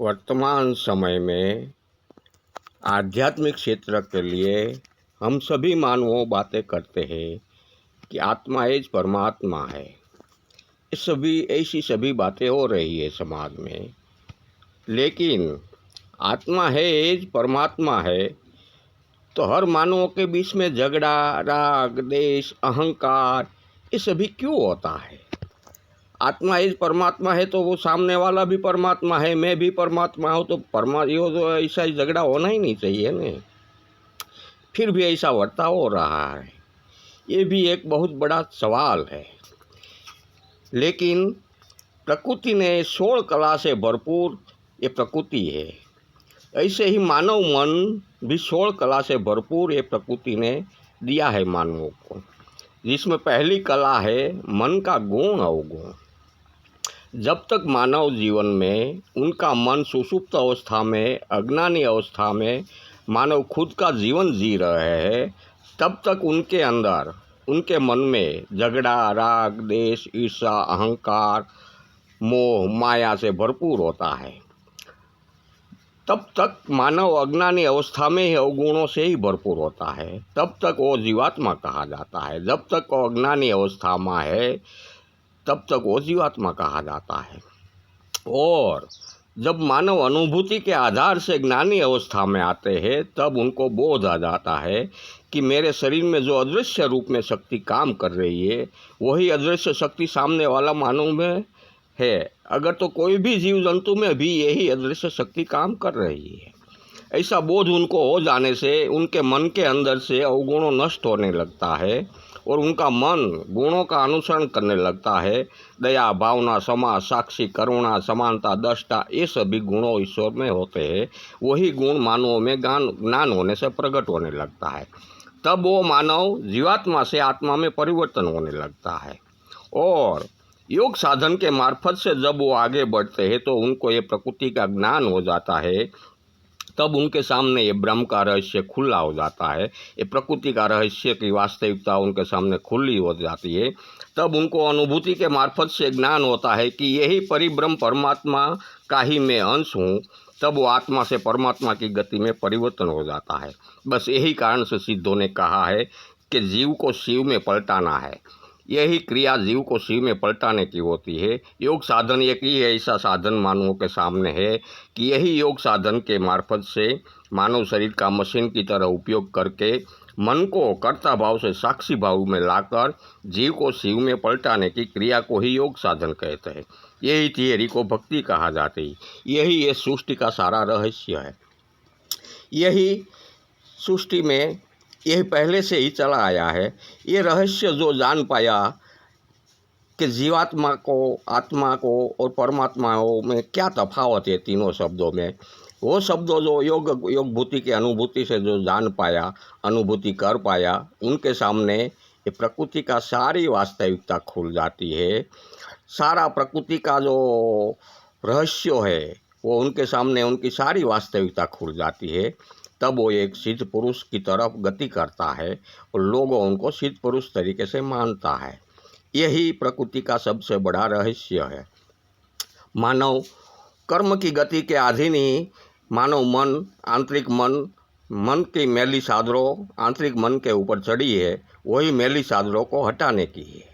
वर्तमान समय में आध्यात्मिक क्षेत्र के लिए हम सभी मानवों बातें करते हैं कि आत्मा एज परमात्मा है। ऐसी सभी बातें हो रही है समाज में, लेकिन आत्मा है एज परमात्मा है तो हर मानवों के बीच में झगड़ा, राग, देश, अहंकार ये सभी क्यों होता है? आत्मा एज परमात्मा है तो वो सामने वाला भी परमात्मा है, मैं भी परमात्मा हूँ, तो ये तो ऐसा ही झगड़ा होना ही नहीं चाहिए न। फिर भी ऐसा वर्ताव हो रहा है, ये भी एक बहुत बड़ा सवाल है। लेकिन प्रकृति ने 16 कला से भरपूर ये प्रकृति है, ऐसे ही मानव मन भी 16 कला से भरपूर ये प्रकृति ने दिया है मानवों को, जिसमें पहली कला है मन का गुण अवगुण। जब तक मानव जीवन में उनका मन सुषुप्त अवस्था में, अज्ञानी अवस्था में मानव खुद का जीवन जी रहे हैं, तब तक उनके अंदर, उनके मन में झगड़ा, राग, देश, ईर्ष्या, अहंकार, मोह, माया से भरपूर होता है। तब तक मानव अज्ञानी अवस्था में ही अवगुणों से ही भरपूर होता है, तब तक वो जीवात्मा कहा जाता है। जब तक वो अज्ञानी अवस्था में है तब तक वो जीवात्मा कहा जाता है। और जब मानव अनुभूति के आधार से ज्ञानी अवस्था में आते हैं तब उनको बोध आ जाता है कि मेरे शरीर में जो अदृश्य रूप में शक्ति काम कर रही है वही अदृश्य शक्ति सामने वाला मानव में है। अगर तो कोई भी जीव जंतु में भी यही अदृश्य शक्ति काम कर रही है। ऐसा बोध उनको हो जाने से उनके मन के अंदर से अवगुणों नष्ट होने लगता है और उनका मन गुणों का अनुसरण करने लगता है। दया, भावना, क्षमा, साक्षी, करुणा, समानता, दृष्टा, ये सभी गुणों ईश्वर में होते हैं। वही गुण मानवों में ज्ञान होने से प्रकट होने लगता है। तब वो मानव जीवात्मा से आत्मा में परिवर्तन होने लगता है। और योग साधन के मार्फत से जब वो आगे बढ़ते हैं तो उनको ये प्रकृति का ज्ञान हो जाता है। तब उनके सामने ये ब्रह्म का रहस्य खुला हो जाता है, ये प्रकृति का रहस्य की वास्तविकता उनके सामने खुली हो जाती है। तब उनको अनुभूति के मार्फत से ज्ञान होता है कि यही परिब्रह्म परमात्मा का ही मैं अंश हूँ। तब वो आत्मा से परमात्मा की गति में परिवर्तन हो जाता है। बस यही कारण से सिद्धों ने कहा है कि जीव को शिव में पलटाना है। यही क्रिया जीव को शिव में पलटाने की होती है। योग साधन एक ही ऐसा साधन मानवों के सामने है कि यही योग साधन के मार्फत से मानव शरीर का मशीन की तरह उपयोग करके मन को कर्ता भाव से साक्षी भाव में लाकर जीव को शिव में पलटाने की क्रिया को ही योग साधन कहते हैं। यही थियरी को भक्ति कहा जाती है। यही ये सृष्टि का सारा रहस्य है। यही सृष्टि में यह पहले से ही चला आया है। ये रहस्य जो जान पाया कि जीवात्मा को, आत्मा को और परमात्माओं में क्या तफावत है तीनों शब्दों में, वो शब्दों जो योग भूति की अनुभूति से जो जान पाया, अनुभूति कर पाया, उनके सामने ये प्रकृति का सारी वास्तविकता खुल जाती है। सारा प्रकृति का जो रहस्य है वो उनके सामने, उनकी सारी वास्तविकता खुल जाती है। तब वो एक सिद्ध पुरुष की तरफ गति करता है और लोग उनको सिद्ध पुरुष तरीके से मानता है। यही प्रकृति का सबसे बड़ा रहस्य है। मानव कर्म की गति के अधीन ही मानव मन, आंतरिक मन की मैली चादरों आंतरिक मन के ऊपर चढ़ी है, वही मैली चादरों को हटाने की है।